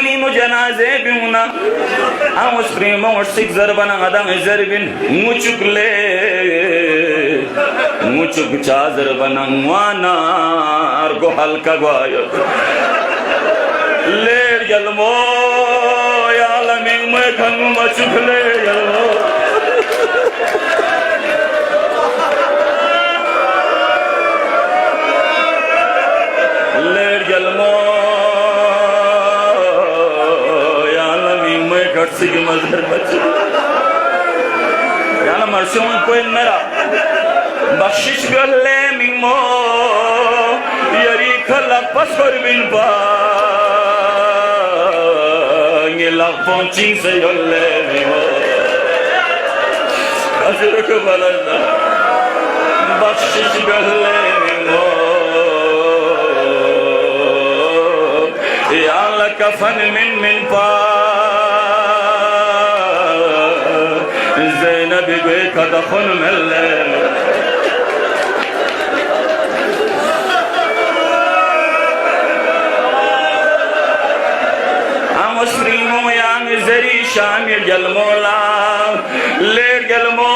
حاملين جنازة بيونا أمس بريمو ورسك زربنا غدا زربين muchuk chazar banangwana argo halka gwayo ler jalmo ya laming me khangu machuk ler jalmo ler jalmo ya laming me khatsig mazhar machuk ya la marshon koin mera बख्शिश गले मिमो यरी खला पसर बिन पा ये लाख पहुंचिंग से गले मिमो अजर को बलना बख्शिश गले मिमो या ला कफन मिन पा ज़ैनब बे कदखन मिले مسلمو yang zeri shamil jalmola ler jalmo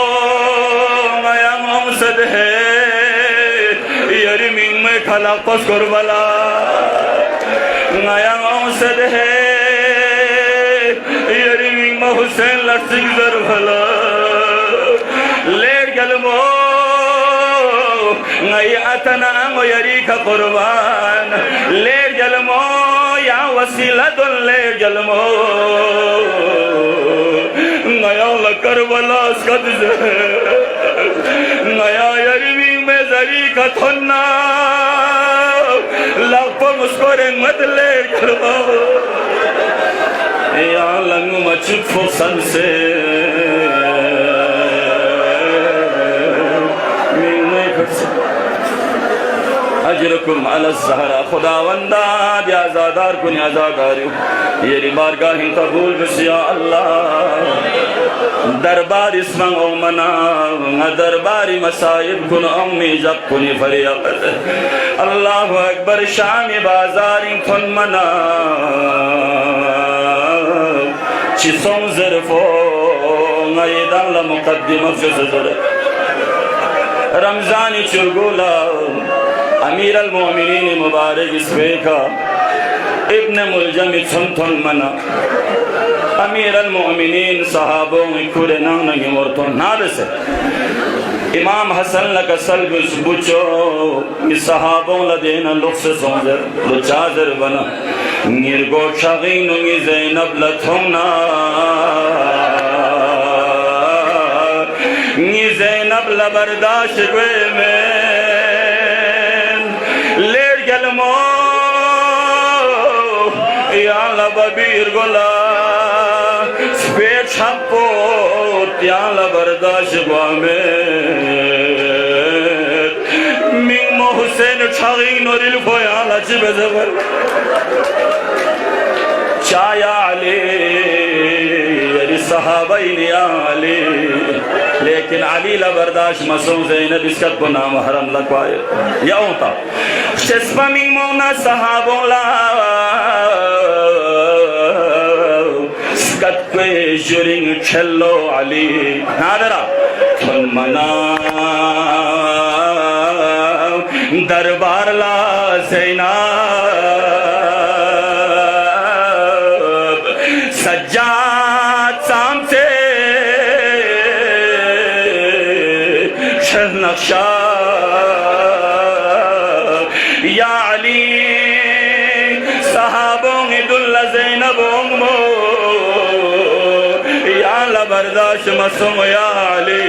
yang amsad hai yari min mein khala pas kurbala yang amsad hai yari min ma hussein latsik zarbala ler jalmo ngai atana am yari ka qurban ler jalmo ya wasila le jalmo naya la karbala skad naya yarmi me zari ka thonna lapo muskore mat le jalmo ya lang machuk fosan se अजरकुम अलज़हरा खुदावंदा आज़ादार कुन आज़ादारियो ये बारगाह कबूल बसिया अल्लाह दरबार इसमां ओमना दरबारी मसाइब कुन अम्मी जब कुनी फरियत अल्लाह अकबर शाम बाजारी कुन मना चिसों ज़रफ़ो ŋaydan la मुक़द्दिमा फ़िज़र रमज़ानी चुगुला अमीर अल-मोमिनीन मुबारक इसवेका इब्न मुलजम इच्छुन मना अमीर अल-मोमिनीन सहाबों इकुरे नांगी मोरतों नादसे इमाम हसन लकसल बुचो इस सहाबों लदेना लुक्स सोंजर लुचाजर बना निर्गो शागीन उंगी ज़ैनब लथुमना नी ज़ैनब लबरदाश gue में jalmo ya la babir gola spet chapo ya la bardash guame min mo hussein chagin oril foya la jibezabar chaya ali yari sahabain ya ali लेकिन अली ला बर्दाश्त मसूम ज़ैनब इसका गुना महरम लगवाए या होता चस्पा मिमोना सहाबोला स्कत पे जुरिंग चलो अली नादरा तुम मना दरबार ला ज़ैनब सज्जाद साम से नक्शा या अली सहाबों दुल्ला ज़ैनबों मो या लबरदाश मसूम या अली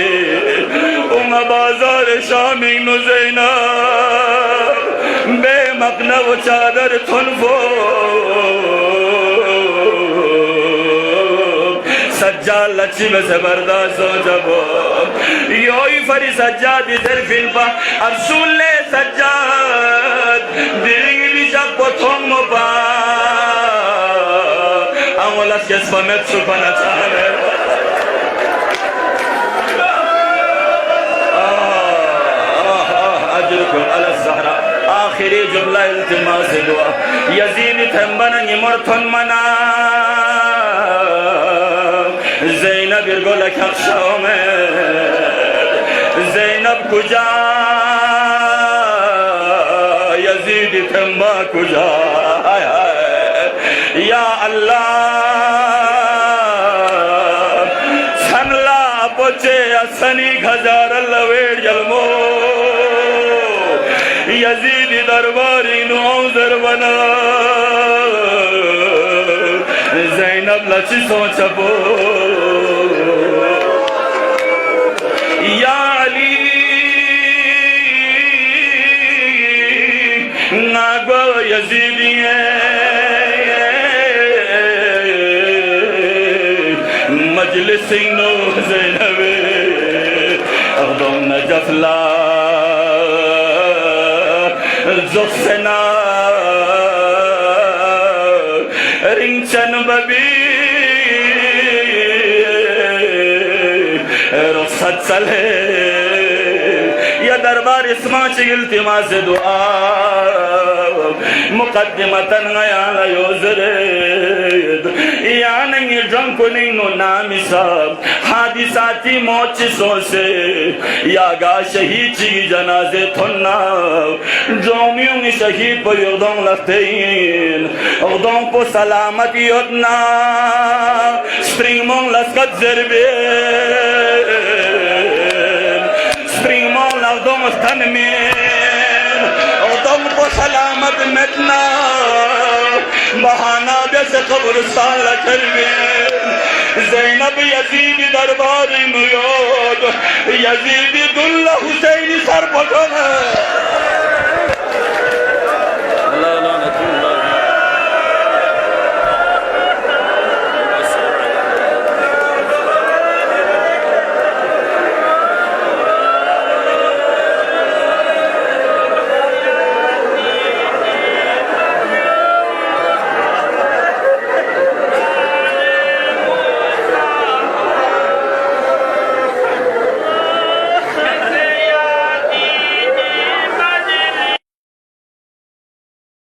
उम बाजार शामी नु ज़ैनब बेमकनव चादर थुनफो सज्जाद लच्छी में जबरदस्त हो जबो योई फरी सज्जाद इधर फिल्पा अरसूले सज्जाद दिरिंग लिजा पोथों मोबा अमोला के स्पमेट सुपना चाहे अजरुकुम अलज़हरा आखिरी जुमला इल्तिमास दुआ यजीद थंबन निमरथन मना ज़ैनब इरगोल खक्षाओ में ज़ैनब कुजा यजीद थंबा कुजा या अल्लाह सनला पोचे असनी खजार लवेड़ जलमो यजीद दरबारी नौजर बना ज़ैनब लची सोचबो या अली नागो यजीदी मजलिस नो ज़ैनब अगदम नजफला ज़ुफ़ना रिंचन बबी रुख़सत चले या दरबार इस्माची इल्तिमास दुआ मुक़द्दिमतन गया योज़रेद या नहीं जंको नहीं नो नामी साब हादिसाती मौचिसों से या गा शहीद ची जनाजे थुन्ना जोमियों शहीद पर युद्धों लगते हैं उदों को सलामती उतना स्प्रिंग मोंग लस्कत ज़रबे स्प्रिंग मोंग लफ्दों मस्तन में उदों को सलामत मिटना बहाना बेसे कब्रिस्तान लचरबे ज़ैनब यजीद दरबार मुयोद यजीद दुल्ला हुसैन सर पटोला